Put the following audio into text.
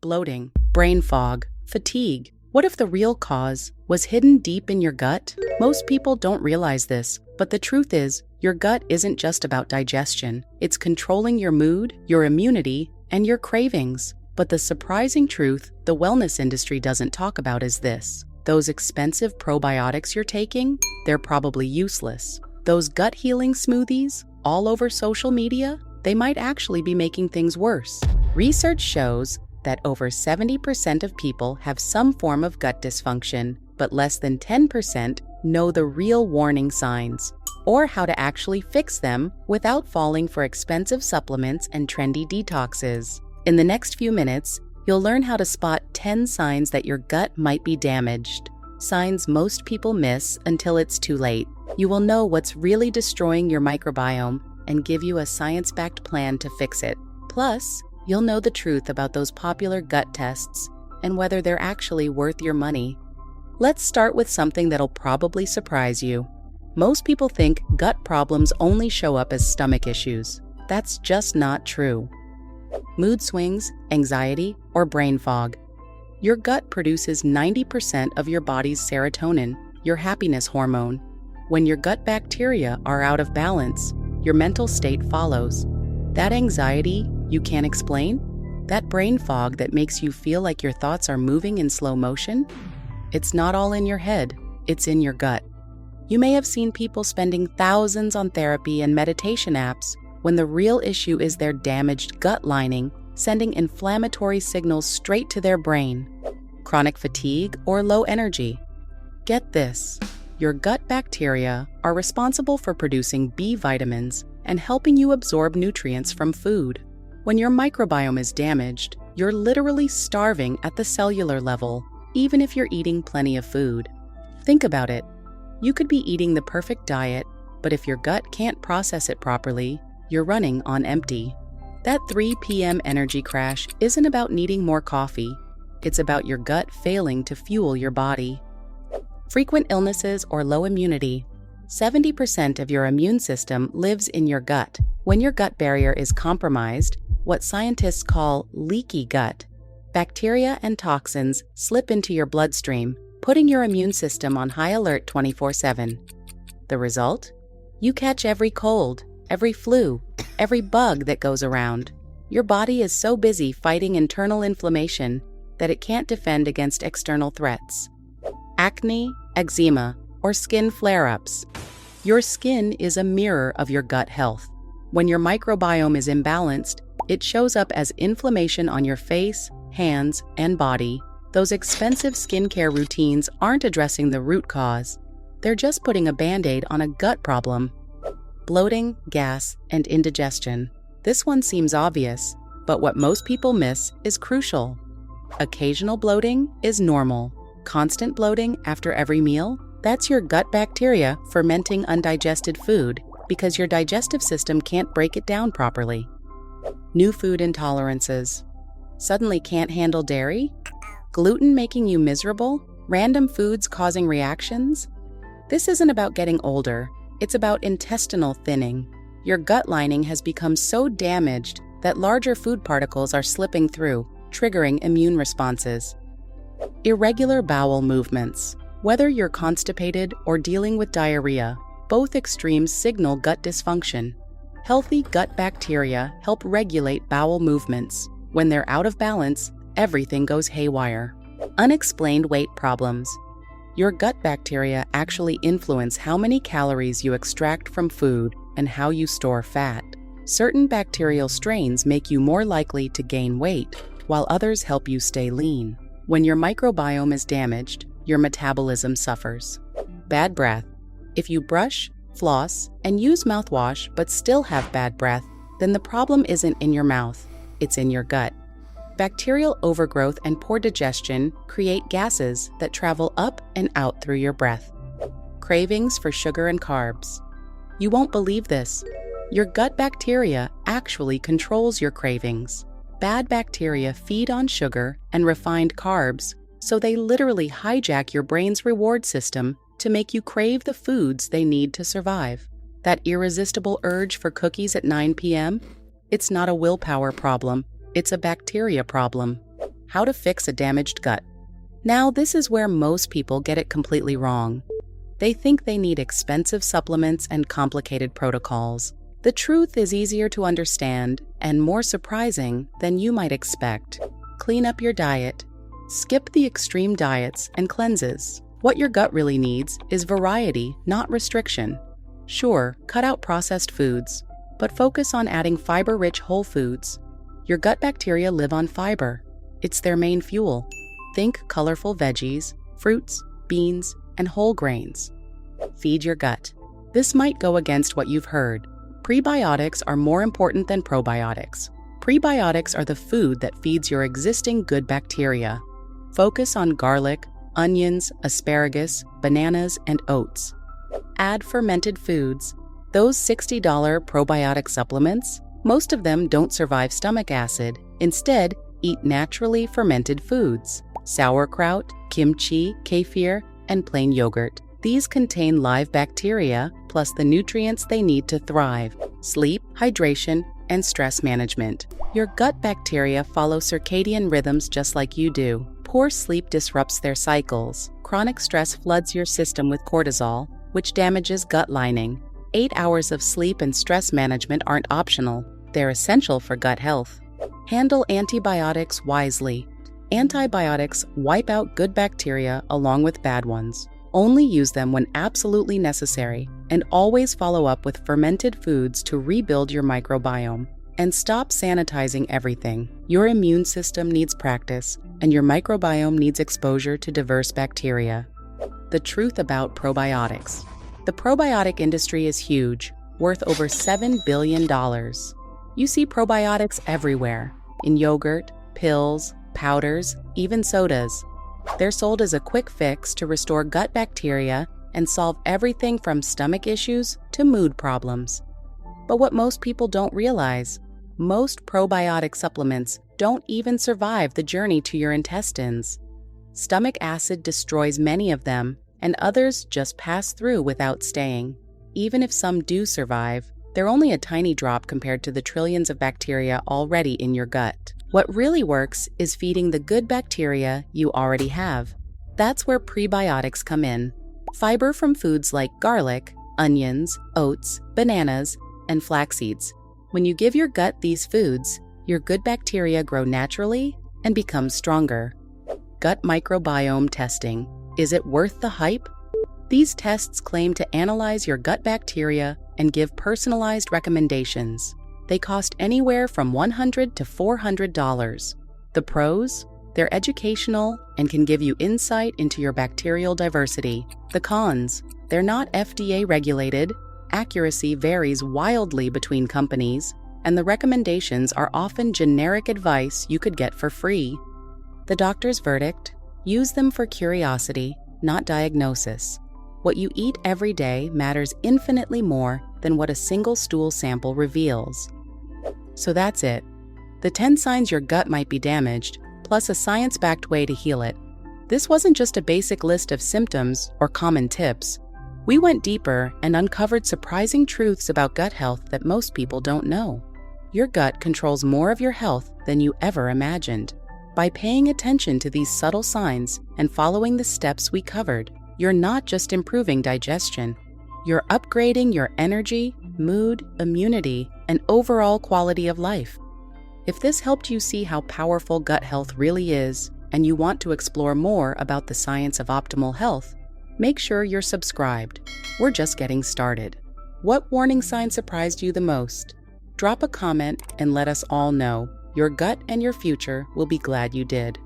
bloating, brain fog, fatigue. What if the real cause was hidden deep in your gut? Most people don't realize this, but the truth is, your gut isn't just about digestion. It's controlling your mood, your immunity, and your cravings. But the surprising truth the wellness industry doesn't talk about is this. Those expensive probiotics you're taking, they're probably useless. Those gut healing smoothies, all over social media, they might actually be making things worse. Research shows that over 70% of people have some form of gut dysfunction, but less than 10% know the real warning signs or how to actually fix them without falling for expensive supplements and trendy detoxes. In the next few minutes, you'll learn how to spot 10 signs that your gut might be damaged. Signs most people miss until it's too late. You will know what's really destroying your microbiome and give you a science-backed plan to fix it. Plus, you'll know the truth about those popular gut tests and whether they're actually worth your money. Let's start with something that'll probably surprise you. Most people think gut problems only show up as stomach issues. That's just not true. Mood swings, anxiety, or brain fog. Your gut produces 90% of your body's serotonin, your happiness hormone. When your gut bacteria are out of balance, your mental state follows. That anxiety you can't explain? That brain fog that makes you feel like your thoughts are moving in slow motion? It's not all in your head, it's in your gut. You may have seen people spending thousands on therapy and meditation apps when the real issue is their damaged gut lining, sending inflammatory signals straight to their brain. Chronic fatigue or low energy. Get this, your gut bacteria are responsible for producing B vitamins and helping you absorb nutrients from food. When your microbiome is damaged, you're literally starving at the cellular level, even if you're eating plenty of food. Think about it. You could be eating the perfect diet, but if your gut can't process it properly, you're running on empty. That 3 p.m. energy crash isn't about needing more coffee. It's about your gut failing to fuel your body. Frequent illnesses or low immunity. 70% of your immune system lives in your gut. When your gut barrier is compromised, what scientists call leaky gut, bacteria and toxins slip into your bloodstream, putting your immune system on high alert 24/7. The result? You catch every cold, every flu, every bug that goes around. Your body is so busy fighting internal inflammation that it can't defend against external threats. Acne, eczema, or skin flare-ups. Your skin is a mirror of your gut health. When your microbiome is imbalanced, it shows up as inflammation on your face, hands, and body. Those expensive skincare routines aren't addressing the root cause. They're just putting a Band-Aid on a gut problem. Bloating, gas, and indigestion. This one seems obvious, but what most people miss is crucial. Occasional bloating is normal. Constant bloating after every meal? That's your gut bacteria fermenting undigested food because your digestive system can't break it down properly. New food intolerances. Suddenly can't handle dairy? Gluten making you miserable? Random foods causing reactions? This isn't about getting older. It's about intestinal thinning. Your gut lining has become so damaged that larger food particles are slipping through, triggering immune responses. Irregular bowel movements. Whether you're constipated or dealing with diarrhea, both extremes signal gut dysfunction. Healthy gut bacteria help regulate bowel movements. When they're out of balance, everything goes haywire. Unexplained weight problems. Your gut bacteria actually influence how many calories you extract from food and how you store fat. Certain bacterial strains make you more likely to gain weight, while others help you stay lean. When your microbiome is damaged, your metabolism suffers. Bad breath. If you brush, floss, and use mouthwash but still have bad breath, then the problem isn't in your mouth, it's in your gut. Bacterial overgrowth and poor digestion create gases that travel up and out through your breath. Cravings for sugar and carbs. You won't believe this. Your gut bacteria actually controls your cravings. Bad bacteria feed on sugar and refined carbs, so they literally hijack your brain's reward system to make you crave the foods they need to survive. That irresistible urge for cookies at 9 p.m.? It's not a willpower problem, it's a bacteria problem. How to fix a damaged gut. Now, this is where most people get it completely wrong. They think they need expensive supplements and complicated protocols. The truth is easier to understand and more surprising than you might expect. Clean up your diet. Skip the extreme diets and cleanses. What your gut really needs is variety, not restriction. Sure, cut out processed foods, but focus on adding fiber-rich whole foods. Your gut bacteria live on fiber. It's their main fuel. Think colorful veggies, fruits, beans, and whole grains. Feed your gut. This might go against what you've heard. Prebiotics are more important than probiotics. Prebiotics are the food that feeds your existing good bacteria. Focus on garlic, onions, asparagus, bananas, and oats. Add fermented foods. Those $60 probiotic supplements, most of them don't survive stomach acid. Instead, eat naturally fermented foods. Sauerkraut, kimchi, kefir, and plain yogurt. These contain live bacteria, plus the nutrients they need to thrive. Sleep, hydration, and stress management. Your gut bacteria follow circadian rhythms just like you do. Poor sleep disrupts their cycles. Chronic stress floods your system with cortisol, which damages gut lining. 8 hours of sleep and stress management aren't optional. They're essential for gut health. Handle antibiotics wisely. Antibiotics wipe out good bacteria along with bad ones. Only use them when absolutely necessary, and always follow up with fermented foods to rebuild your microbiome. And stop sanitizing everything. Your immune system needs practice, and your microbiome needs exposure to diverse bacteria. The truth about probiotics. The probiotic industry is huge, worth over $7 billion. You see probiotics everywhere, in yogurt, pills, powders, even sodas. They're sold as a quick fix to restore gut bacteria and solve everything from stomach issues to mood problems. But what most people don't realize, most probiotic supplements don't even survive the journey to your intestines. Stomach acid destroys many of them, and others just pass through without staying. Even if some do survive, they're only a tiny drop compared to the trillions of bacteria already in your gut. What really works is feeding the good bacteria you already have. That's where prebiotics come in. Fiber from foods like garlic, onions, oats, bananas, and flax seeds. When you give your gut these foods, your good bacteria grow naturally and become stronger. Gut microbiome testing. Is it worth the hype? These tests claim to analyze your gut bacteria and give personalized recommendations. They cost anywhere from $100 to $400. The pros? They're educational and can give you insight into your bacterial diversity. The cons? They're not FDA regulated, accuracy varies wildly between companies, and the recommendations are often generic advice you could get for free. The doctor's verdict? Use them for curiosity, not diagnosis. What you eat every day matters infinitely more than what a single stool sample reveals. So that's it. The 10 signs your gut might be damaged, plus a science-backed way to heal it. This wasn't just a basic list of symptoms or common tips. We went deeper and uncovered surprising truths about gut health that most people don't know. Your gut controls more of your health than you ever imagined. By paying attention to these subtle signs and following the steps we covered, you're not just improving digestion. You're upgrading your energy, mood, immunity, and overall quality of life. If this helped you see how powerful gut health really is, and you want to explore more about the science of optimal health, make sure you're subscribed. We're just getting started. What warning sign surprised you the most? Drop a comment and let us all know. Your gut and your future will be glad you did.